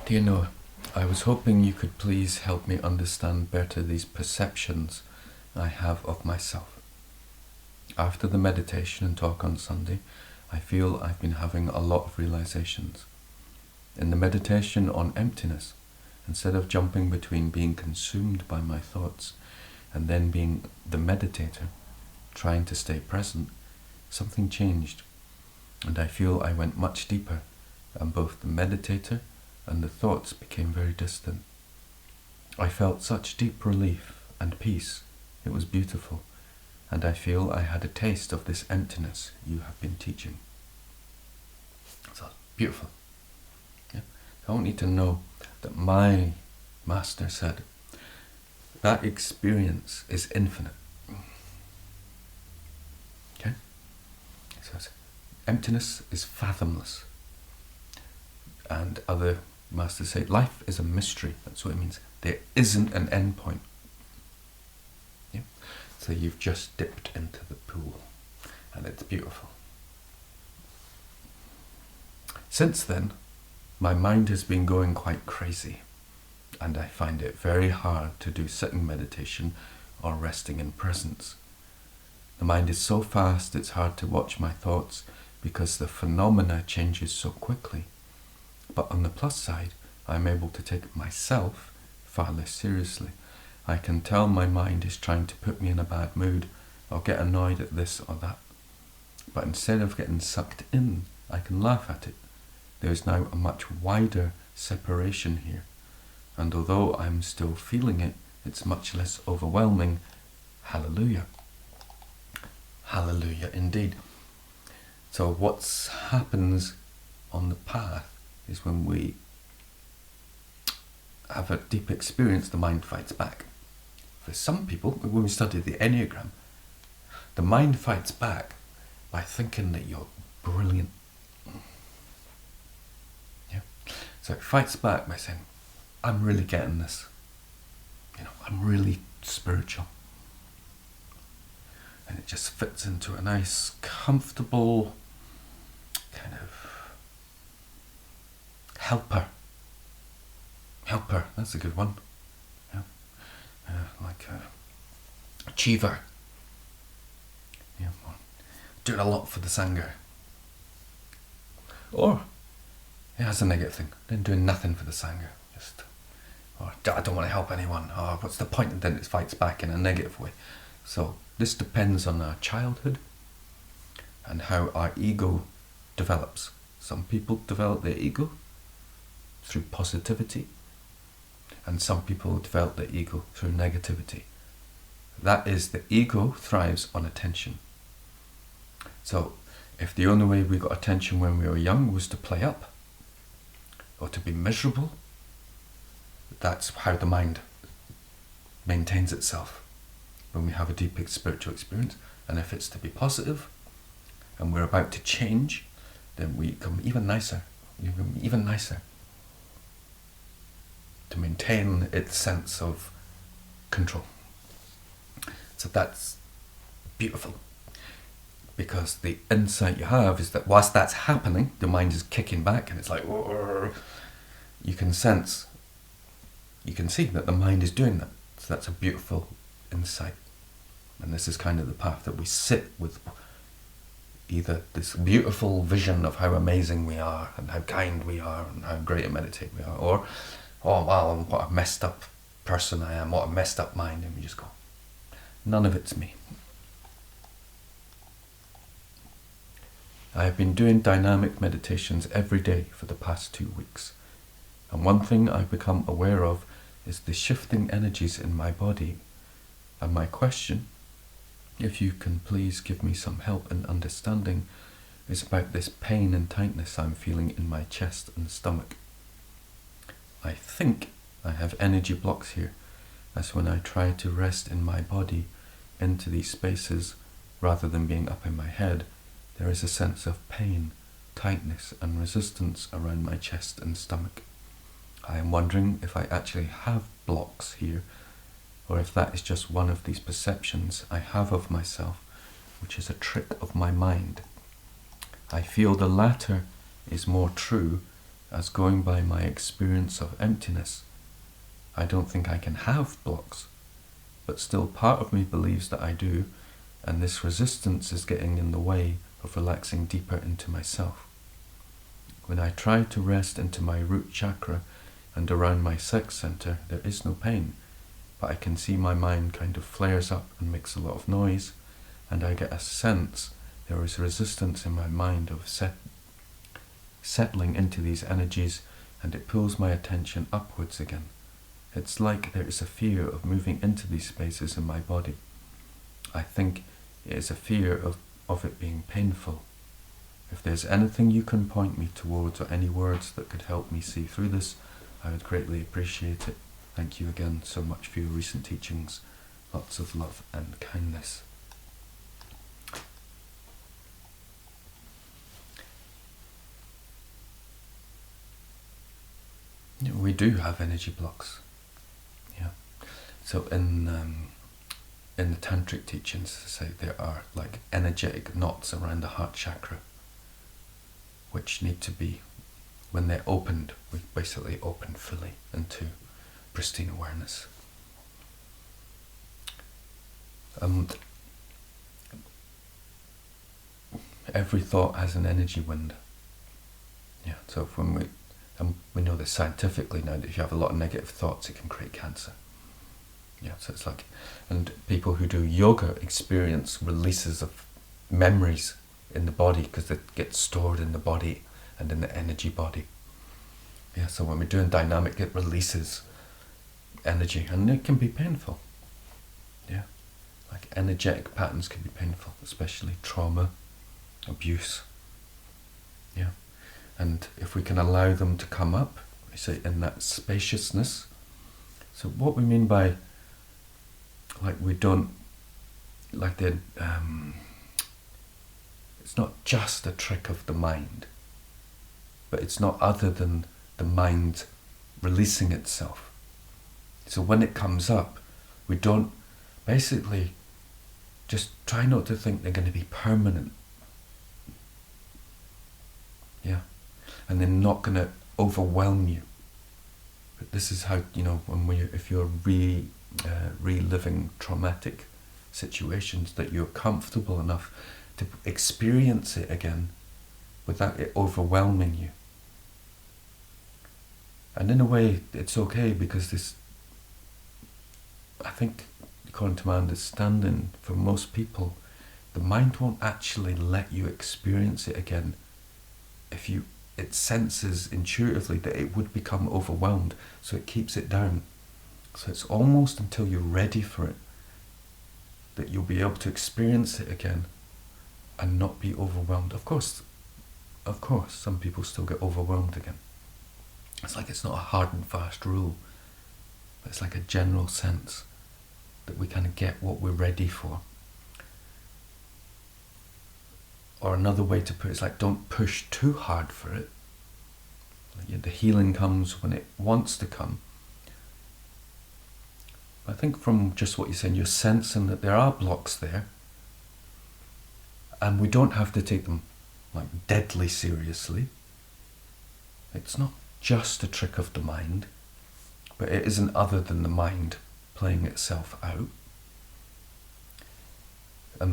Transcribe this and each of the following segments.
Dear Noah, I was hoping you could please help me understand better these perceptions I have of myself. After the meditation and talk on Sunday, I feel I've been having a lot of realizations. In the meditation on emptiness, instead of jumping between being consumed by my thoughts and then being the meditator, trying to stay present, something changed, and I feel I went much deeper, and both the meditator and the thoughts became very distant. I felt such deep relief and peace. It was beautiful, and I feel I had a taste of this emptiness you have been teaching. So beautiful. Yeah? I want you to know that my master said that experience is infinite. Okay? So emptiness is fathomless. And other masters say life is a mystery. That's what it means. There isn't an end point. Yeah? So you've just dipped into the pool, and it's beautiful. Since then, my mind has been going quite crazy, and I find it very hard to do sitting meditation or resting in presence. The mind is so fast it's hard to watch my thoughts because the phenomena changes so quickly. But on the plus side, I'm able to take myself far less seriously. I can tell my mind is trying to put me in a bad mood or get annoyed at this or that. But instead of getting sucked in, I can laugh at it. There is now a much wider separation here. And although I'm still feeling it, it's much less overwhelming. Hallelujah. Hallelujah indeed. So what happens on the path is when we have a deep experience, the mind fights back. For some people, when we study the Enneagram, the mind fights back by thinking that you're brilliant. Yeah. So it fights back by saying, I'm really getting this. I'm really spiritual. And it just fits into a nice, comfortable kind of helper, that's a good one. Yeah. Like a achiever. Yeah. Doing a lot for the Sangha. Or, that's a negative thing. Then doing nothing for the Sangha. Or I don't want to help anyone. Or what's the point? And then it fights back in a negative way. So this depends on our childhood and how our ego develops. Some people develop their ego through positivity, and some people develop their ego through negativity. That is, the ego thrives on attention. So if the only way we got attention when we were young was to play up or to be miserable, that's how the mind maintains itself when we have a deep spiritual experience. And if it's to be positive and we're about to change, then we become even nicer, to maintain its sense of control. So that's beautiful, because the insight you have is that whilst that's happening, the mind is kicking back and it's like, you can sense, you can see that the mind is doing that. So that's a beautiful insight. And this is kind of the path that we sit with, either this beautiful vision of how amazing we are and how kind we are and how great a meditator we are, or, oh wow, what a messed up person I am, what a messed up mind, and we just go, none of it's me. I have been doing dynamic meditations every day for the past 2 weeks, and one thing I've become aware of is the shifting energies in my body. And my question, if you can please give me some help in understanding, is about this pain and tightness I'm feeling in my chest and stomach. I think I have energy blocks here, as when I try to rest in my body into these spaces rather than being up in my head, there is a sense of pain, tightness and resistance around my chest and stomach. I am wondering if I actually have blocks here, or if that is just one of these perceptions I have of myself, which is a trick of my mind. I feel the latter is more true as going by my experience of emptiness. I don't think I can have blocks, but still part of me believes that I do, and this resistance is getting in the way of relaxing deeper into myself. When I try to rest into my root chakra and around my sex center, there is no pain, but I can see my mind kind of flares up and makes a lot of noise, and I get a sense there is resistance in my mind of settling into these energies, and it pulls my attention upwards again. It's like there is a fear of moving into these spaces in my body. I think it is a fear of it being painful. If there's anything you can point me towards, or any words that could help me see through this, I would greatly appreciate it. Thank you again so much for your recent teachings. Lots of love and kindness. We do have energy blocks. Yeah. So in the tantric teachings, say there are like energetic knots around the heart chakra, which need to be, when they're opened, we basically open fully into pristine awareness. Every thought has an energy wind. Yeah. So when we know this scientifically now, that if you have a lot of negative thoughts, it can create cancer. Yeah, so it's like, and people who do yoga experience releases of memories in the body because they get stored in the body and in the energy body. Yeah, so when we're doing dynamic, it releases energy, and it can be painful. Yeah, like energetic patterns can be painful, especially trauma, abuse. Yeah. And if we can allow them to come up, we say in that spaciousness. So what we mean by, like, we don't, like it's not just a trick of the mind, but it's not other than the mind releasing itself. So when it comes up, we don't, basically, just try not to think they're going to be permanent. Yeah. And they're not going to overwhelm you. But this is how, if you're reliving traumatic situations, that you're comfortable enough to experience it again without it overwhelming you. And in a way, it's okay, because this, I think, according to my understanding, for most people, the mind won't actually let you experience it again if it senses intuitively that it would become overwhelmed, so it keeps it down. So it's almost until you're ready for it that you'll be able to experience it again and not be overwhelmed. Of course, some people still get overwhelmed again. It's like it's not a hard and fast rule, but it's like a general sense that we kind of get what we're ready for. Or another way to put it is like, don't push too hard for it. The healing comes when it wants to come. I think from just what you're saying, you're sensing that there are blocks there, and we don't have to take them like deadly seriously. It's not just a trick of the mind, but it isn't other than the mind playing itself out.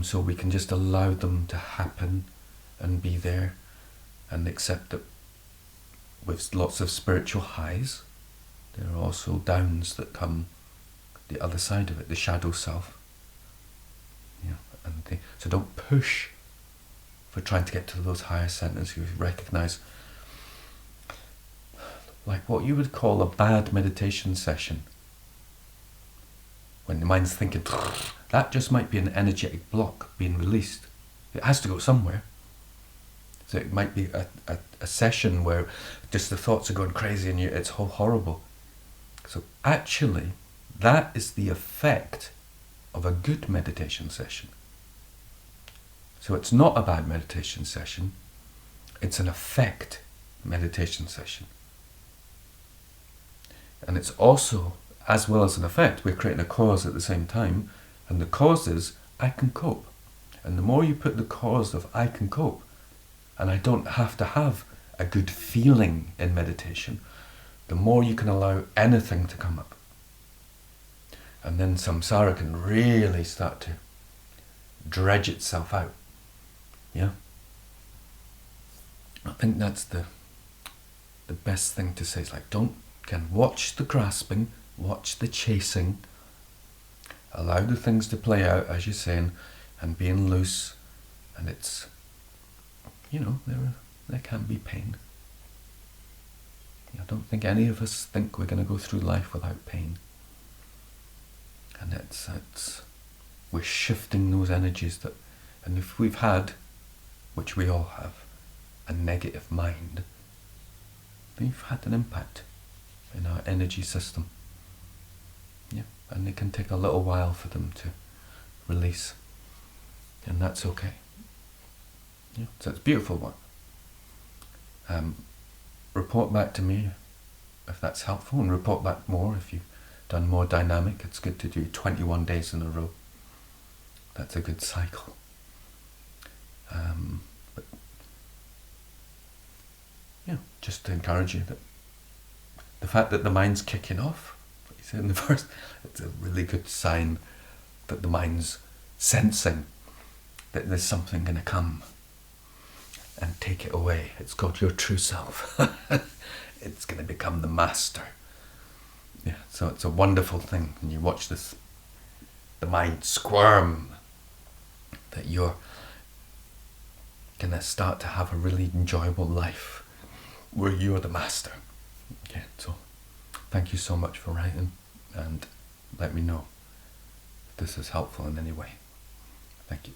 So we can just allow them to happen and be there, and accept that with lots of spiritual highs, there are also downs that come the other side of it, the shadow self. Yeah, so don't push for trying to get to those higher centers. You recognize, like what you would call a bad meditation session, when the mind's thinking, that just might be an energetic block being released. It has to go somewhere. So it might be a session where just the thoughts are going crazy and it's horrible. So actually, that is the effect of a good meditation session. So it's not a bad meditation session, it's an effect meditation session. And it's also, as well as an effect, we're creating a cause at the same time, and the cause is, I can cope. And the more you put the cause of I can cope, and I don't have to have a good feeling in meditation, the more you can allow anything to come up. And then samsara can really start to dredge itself out. Yeah? I think that's the best thing to say. It's like, can watch the grasping, watch the chasing, allow the things to play out, as you're saying, and being loose. And it's, there can be pain. I don't think any of us think we're going to go through life without pain. And we're shifting those energies and if we've had, which we all have, a negative mind, we've had an impact in our energy system. Yeah, and it can take a little while for them to release, and that's okay. Yeah, so it's beautiful work. Report back to me if that's helpful, and report back more if you've done more dynamic. It's good to do 21 days in a row. That's a good cycle. But just to encourage you that the fact that the mind's kicking off, like you said in the first, it's a really good sign that the mind's sensing that there's something going to come and take it away. It's called your true self. It's going to become the master. Yeah, so it's a wonderful thing when you watch the mind squirm, that you're going to start to have a really enjoyable life where you're the master. Okay, so thank you so much for writing, and let me know if this is helpful in any way. Thank you.